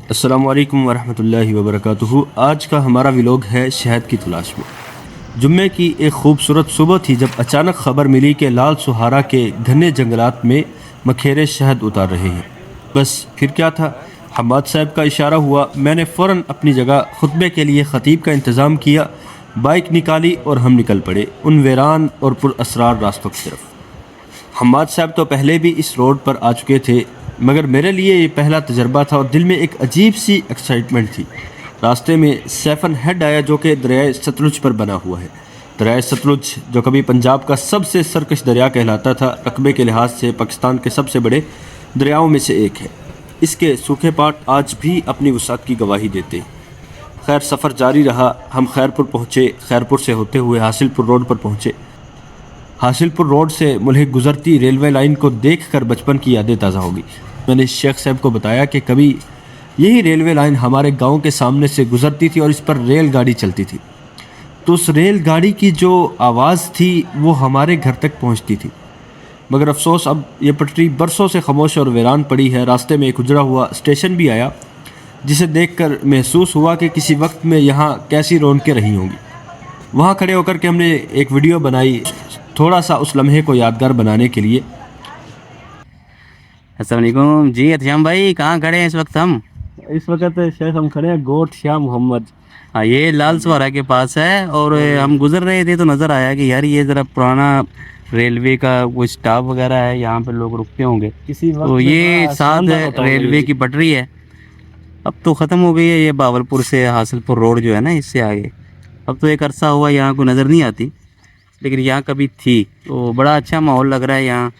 السلام علیکم ورحمۃ اللہ وبرکاتہ۔ آج کا ہمارا ولاگ ہے شہد کی تلاش میں۔ جمعے کی ایک خوبصورت صبح تھی جب اچانک خبر ملی کہ لال سہارا کے گھنے جنگلات میں مکھیرے شہد اتار رہے ہیں۔ بس پھر کیا تھا، حماد صاحب کا اشارہ ہوا، میں نے فوراً اپنی جگہ خطبے کے لیے خطیب کا انتظام کیا، بائک نکالی اور ہم نکل پڑے ان ویران اور پر اسرار راستوں کی طرف۔ حماد صاحب تو پہلے بھی اس روڈ پر آ چکے تھے، مگر میرے لیے یہ پہلا تجربہ تھا اور دل میں ایک عجیب سی ایکسائٹمنٹ تھی۔ راستے میں سیفن ہیڈ آیا جو کہ دریائے ستلج پر بنا ہوا ہے۔ دریائے ستلج جو کبھی پنجاب کا سب سے سرکش دریا کہلاتا تھا، رقبے کے لحاظ سے پاکستان کے سب سے بڑے دریاؤں میں سے ایک ہے۔ اس کے سوکھے پاٹ آج بھی اپنی وسعت کی گواہی دیتے ہیں۔ خیر، سفر جاری رہا، ہم خیرپور پہنچے، خیرپور سے ہوتے ہوئے حاصل پور روڈ پر پہنچے۔ حاصل پور روڈ سے ملحق گزرتی ریلوے لائن کو دیکھ کر بچپن کی یادیں تازہ ہوگی۔ میں نے شیخ صاحب کو بتایا کہ کبھی یہی ریلوے لائن ہمارے گاؤں کے سامنے سے گزرتی تھی اور اس پر ریل گاڑی چلتی تھی، تو اس ریل گاڑی کی جو آواز تھی وہ ہمارے گھر تک پہنچتی تھی۔ مگر افسوس، اب یہ پٹری برسوں سے خاموش اور ویران پڑی ہے۔ راستے میں ایک اجڑا ہوا اسٹیشن بھی آیا جسے دیکھ کر محسوس ہوا کہ کسی وقت میں یہاں کیسی رونقیں رہی ہوں گی۔ وہاں کھڑے ہو کر کے ہم نے ایک ویڈیو بنائی، تھوڑا سا اس لمحے کو یادگار بنانے کے لیے۔ السلام علیکم جی اتیام بھائی، کہاں کھڑے ہیں اس وقت ہم؟ اس وقت شیخ ہم کھڑے ہیں گوٹ شاہ محمد۔ ہاں، یہ لال سوارا کے پاس ہے، اور ہم گزر رہے تھے تو نظر آیا کہ یار یہ ذرا پرانا ریلوے کا کوئی اسٹاپ وغیرہ ہے، یہاں پہ لوگ رکتے ہوں گے، تو یہ ساتھ ریلوے کی پٹری ہے۔ اب تو ختم ہو گئی ہے یہ باولپور سے حاصل پور روڈ جو ہے نا، اس سے آگے اب تو ایک عرصہ ہوا یہاں کو نظر نہیں آتی، لیکن یہاں کبھی تھی، تو بڑا اچھا ماحول لگ رہا ہے یہاں۔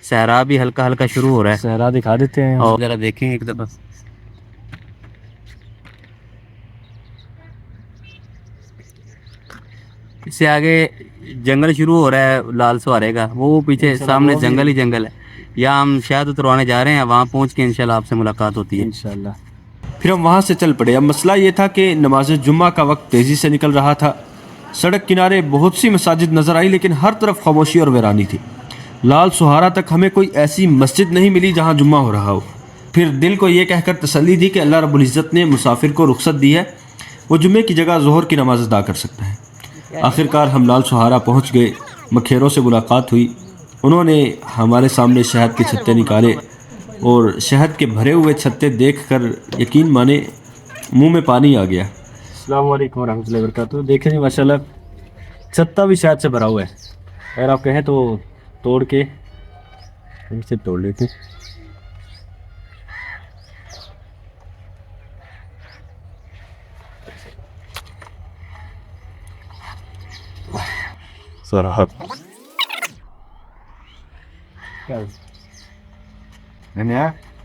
صحرا بھی ہلکا ہلکا شروع ہو رہا ہے، صحرا دکھا دیتے ہیں اور ذرا دیکھیں ایک دفعہ۔ اس سے آگے جنگل شروع ہو رہا ہے لال سوارے کا، وہ پیچھے سامنے جنگل ہی جنگل ہے۔ یہاں ہم شاید اتروانے جا رہے ہیں، وہاں پہنچ کے انشاءاللہ آپ سے ملاقات ہوتی ہے انشاءاللہ۔ پھر ہم وہاں سے چل پڑے۔ اب مسئلہ یہ تھا کہ نماز جمعہ کا وقت تیزی سے نکل رہا تھا۔ سڑک کنارے بہت سی مساجد نظر آئی، لیکن ہر طرف خاموشی اور ویرانی تھی۔ لال سہارا تک ہمیں کوئی ایسی مسجد نہیں ملی جہاں جمعہ ہو رہا ہو۔ پھر دل کو یہ کہہ کر تسلی دی کہ اللہ رب العزت نے مسافر کو رخصت دی ہے، وہ جمعے کی جگہ ظہر کی نماز ادا کر سکتا ہے۔ آخرکار ہم لال سہارا پہنچ گئے۔ مکھیروں سے ملاقات ہوئی، انہوں نے ہمارے سامنے شہد کے چھتے نکالے، اور شہد کے بھرے ہوئے چھتے دیکھ کر یقین مانے منہ میں پانی آ گیا۔ السلام علیکم ورحمۃ اللہ وبرکاتہ۔ دیکھیں جی ماشاء اللہ چھتا بھی شہد سے بھرا ہوا ہے، اگر آپ کہیں تو توڑ کے سے توڑ لیتے۔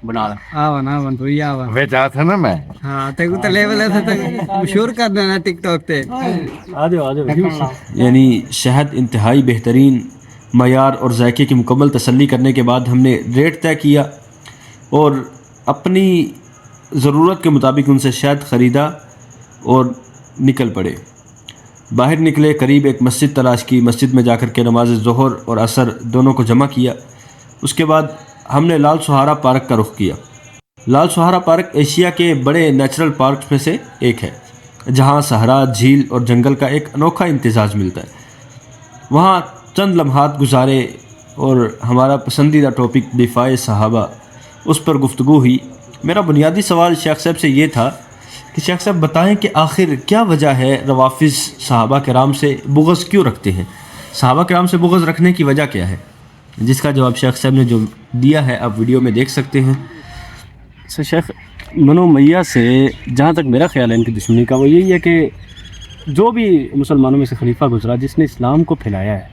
بنا تھا نا میں مشہور کر دینا ٹک ٹاک پہ۔ یعنی شہد انتہائی بہترین معیار اور ذائقے کی مکمل تسلی کرنے کے بعد ہم نے ریٹ طے کیا اور اپنی ضرورت کے مطابق ان سے شہد خریدا اور نکل پڑے۔ باہر نکلے، قریب ایک مسجد تلاش کی، مسجد میں جا کر کے نماز ظہر اور عصر دونوں کو جمع کیا۔ اس کے بعد ہم نے لال سہارا پارک کا رخ کیا۔ لال سہارا پارک ایشیا کے بڑے نیچرل پارکس میں سے ایک ہے، جہاں صحرا، جھیل اور جنگل کا ایک انوکھا امتزاج ملتا ہے۔ وہاں چند لمحات گزارے اور ہمارا پسندیدہ ٹاپک دفاع صحابہ، اس پر گفتگو ہوئی۔ میرا بنیادی سوال شیخ صاحب سے یہ تھا کہ شیخ صاحب بتائیں کہ آخر کیا وجہ ہے روافض صحابہ کرام سے بغض کیوں رکھتے ہیں؟ صحابہ کرام سے بغض رکھنے کی وجہ کیا ہے؟ جس کا جواب شیخ صاحب نے جو دیا ہے آپ ویڈیو میں دیکھ سکتے ہیں۔ شیخ، بنو امیہ سے جہاں تک میرا خیال ہے ان کی دشمنی کا، وہ یہی ہے کہ جو بھی مسلمانوں میں سے خلیفہ گزرا جس نے اسلام کو پھیلایا ہے،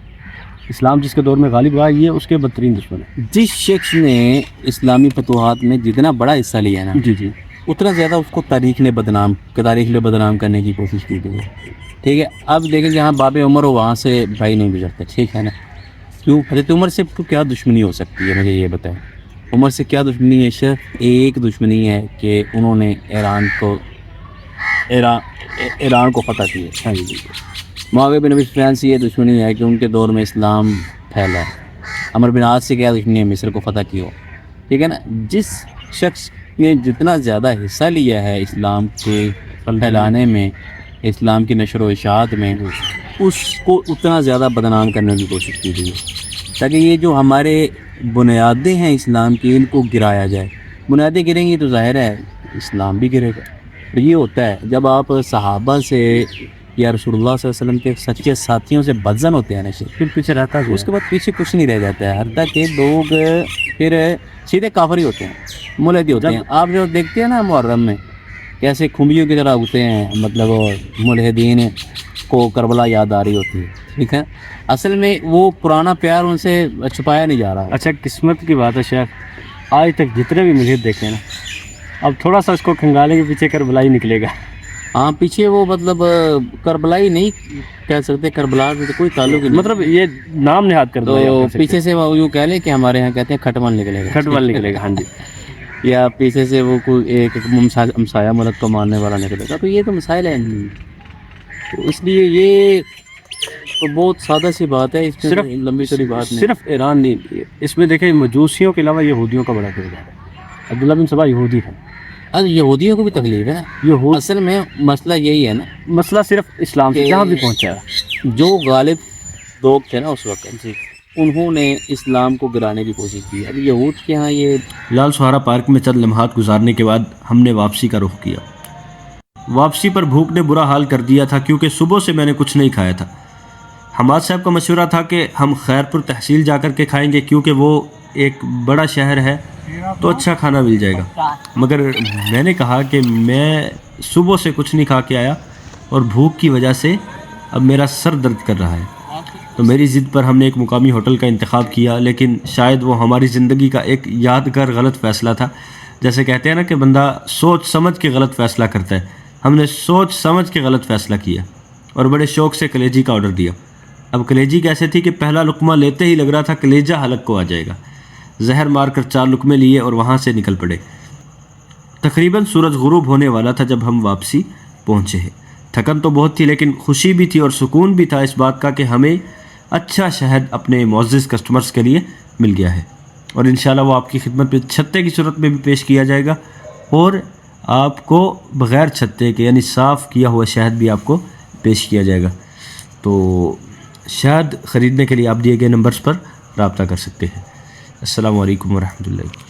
اسلام جس کے دور میں غالب رہا، یہ اس کے بدترین دشمن ہے۔ جس شخص نے اسلامی فتوحات میں جتنا بڑا حصہ لیا ہے نا، جی اتنا زیادہ اس کو تاریخ نے بدنام کرنے کی کوشش کی گئی ہے۔ ٹھیک ہے، اب دیکھیں جہاں باب عمر ہو وہاں سے بھائی نہیں گزرتے، ٹھیک ہے نا؟ کیوں؟ حضرت عمر سے تو کیا دشمنی ہو سکتی ہے، مجھے یہ بتائیں۔ عمر سے کیا دشمنی ہے؟ صرف ایک دشمنی ہے کہ انہوں نے ایران کو فتح کیا۔ معاویہ بن ابی سفیان سے یہ دشمنی ہے کہ ان کے دور میں اسلام پھیلا ہے۔ عمرو بن عاص سے کیا دشمنی ہے؟ مصر کو فتح کیا۔ ٹھیک ہے نا؟ جس شخص نے جتنا زیادہ حصہ لیا ہے اسلام کے پھیلانے میں، اسلام کی نشر و اشاعت میں، اس کو اتنا زیادہ بدنام کرنے کی کوشش کی گئی ہے تاکہ یہ جو ہمارے بنیادیں ہیں اسلام کی، ان کو گرایا جائے۔ بنیادیں گریں گی تو ظاہر ہے اسلام بھی گرے گا۔ تو یہ ہوتا ہے جب آپ صحابہ سے یا رسول اللہ صلی اللہ علیہ وسلم کے سچے ساتھیوں سے بدزن ہوتے ہیں نا، پھر پیچھے رہتا ہے، اس کے بعد پیچھے کچھ نہیں رہ جاتا ہے، حتیٰ کہ لوگ پھر سیدھے کافر ہی ہوتے ہیں، ملحدی ہوتے ہیں۔ آپ جو دیکھتے ہیں نا محرم میں کیسے کھمبیوں کی طرح اگتے ہیں، مطلب ملحدین کو کربلا یاد آ رہی ہوتی ہے، ٹھیک ہے۔ اصل میں وہ پرانا پیار ان سے چھپایا نہیں جا رہا۔ اچھا قسمت کی بات ہے شیخ، آج تک جتنے بھی مجھے دیکھیں نا، اب تھوڑا سا اس کو کھنگالے کے پیچھے کربلا ہی نکلے گا۔ ہاں پیچھے وہ مطلب کربلائی نہیں کہہ سکتے، کربلا سے تو کوئی تعلق نہیں، مطلب یہ نام نہاد کر دو، تو پیچھے سے وہ یوں کہہ لیں کہ ہمارے یہاں کہتے ہیں کھٹمل نکلے گا، کھٹمل نکلے گا، ہاں جی۔ یا پیچھے سے وہ کوئی ایک ہمسایہ ملک کو ماننے والا نکلے گا، تو یہ تو مسائل ہیں۔ تو اس لیے یہ تو بہت سادہ سی بات ہے، اس میں صرف لمبی چوڑی بات نہیں۔ صرف ایران نہیں، اس میں دیکھیں مجوسیوں کے علاوہ یہودیوں کا بڑا کردار ہے۔ عبداللہ بن سبا یہودی ہے، یہودیوں کو بھی تکلیف ہے۔ یہود اصل میں مسئلہ یہی ہے نا، مسئلہ صرف اسلام سے جہاں بھی پہنچا ہے، جو غالب لوگ تھے نا اس وقت، انہوں نے اسلام کو گرانے کی کوشش کی۔ اب یہود کے ہاں یہ لال سہارا پارک میں چند لمحات گزارنے کے بعد ہم نے واپسی کا رخ کیا۔ واپسی پر بھوک نے برا حال کر دیا تھا کیونکہ صبح سے میں نے کچھ نہیں کھایا تھا۔ حماد صاحب کا مشورہ تھا کہ ہم خیرپور تحصیل جا کر کے کھائیں گے کیونکہ وہ ایک بڑا شہر ہے تو اچھا کھانا مل جائے گا، مگر میں نے کہا کہ میں صبح سے کچھ نہیں کھا کے آیا اور بھوک کی وجہ سے اب میرا سر درد کر رہا ہے۔ تو میری ضد پر ہم نے ایک مقامی ہوٹل کا انتخاب کیا، لیکن شاید وہ ہماری زندگی کا ایک یادگار غلط فیصلہ تھا۔ جیسے کہتے ہیں نا کہ بندہ سوچ سمجھ کے غلط فیصلہ کرتا ہے، ہم نے سوچ سمجھ کے غلط فیصلہ کیا اور بڑے شوق سے کلیجی کا آرڈر دیا۔ اب کلیجی کیسے تھی کہ پہلا لقمہ لیتے ہی لگ رہا تھا کلیجہ حلق کو آ جائے گا۔ زہر مار کر 4 لقمے لیے اور وہاں سے نکل پڑے۔ تقریباً سورج غروب ہونے والا تھا جب ہم واپسی پہنچے ہیں۔ تھکن تو بہت تھی لیکن خوشی بھی تھی اور سکون بھی تھا اس بات کا کہ ہمیں اچھا شہد اپنے معزز کسٹمرز کے لیے مل گیا ہے، اور انشاءاللہ وہ آپ کی خدمت میں چھتے کی صورت میں بھی پیش کیا جائے گا، اور آپ کو بغیر چھتے کے یعنی صاف کیا ہوا شہد بھی آپ کو پیش کیا جائے گا۔ تو شہد خریدنے کے لیے آپ دیے گئے نمبرز پر رابطہ کر سکتے ہیں۔ السلام علیکم ورحمۃ اللہ۔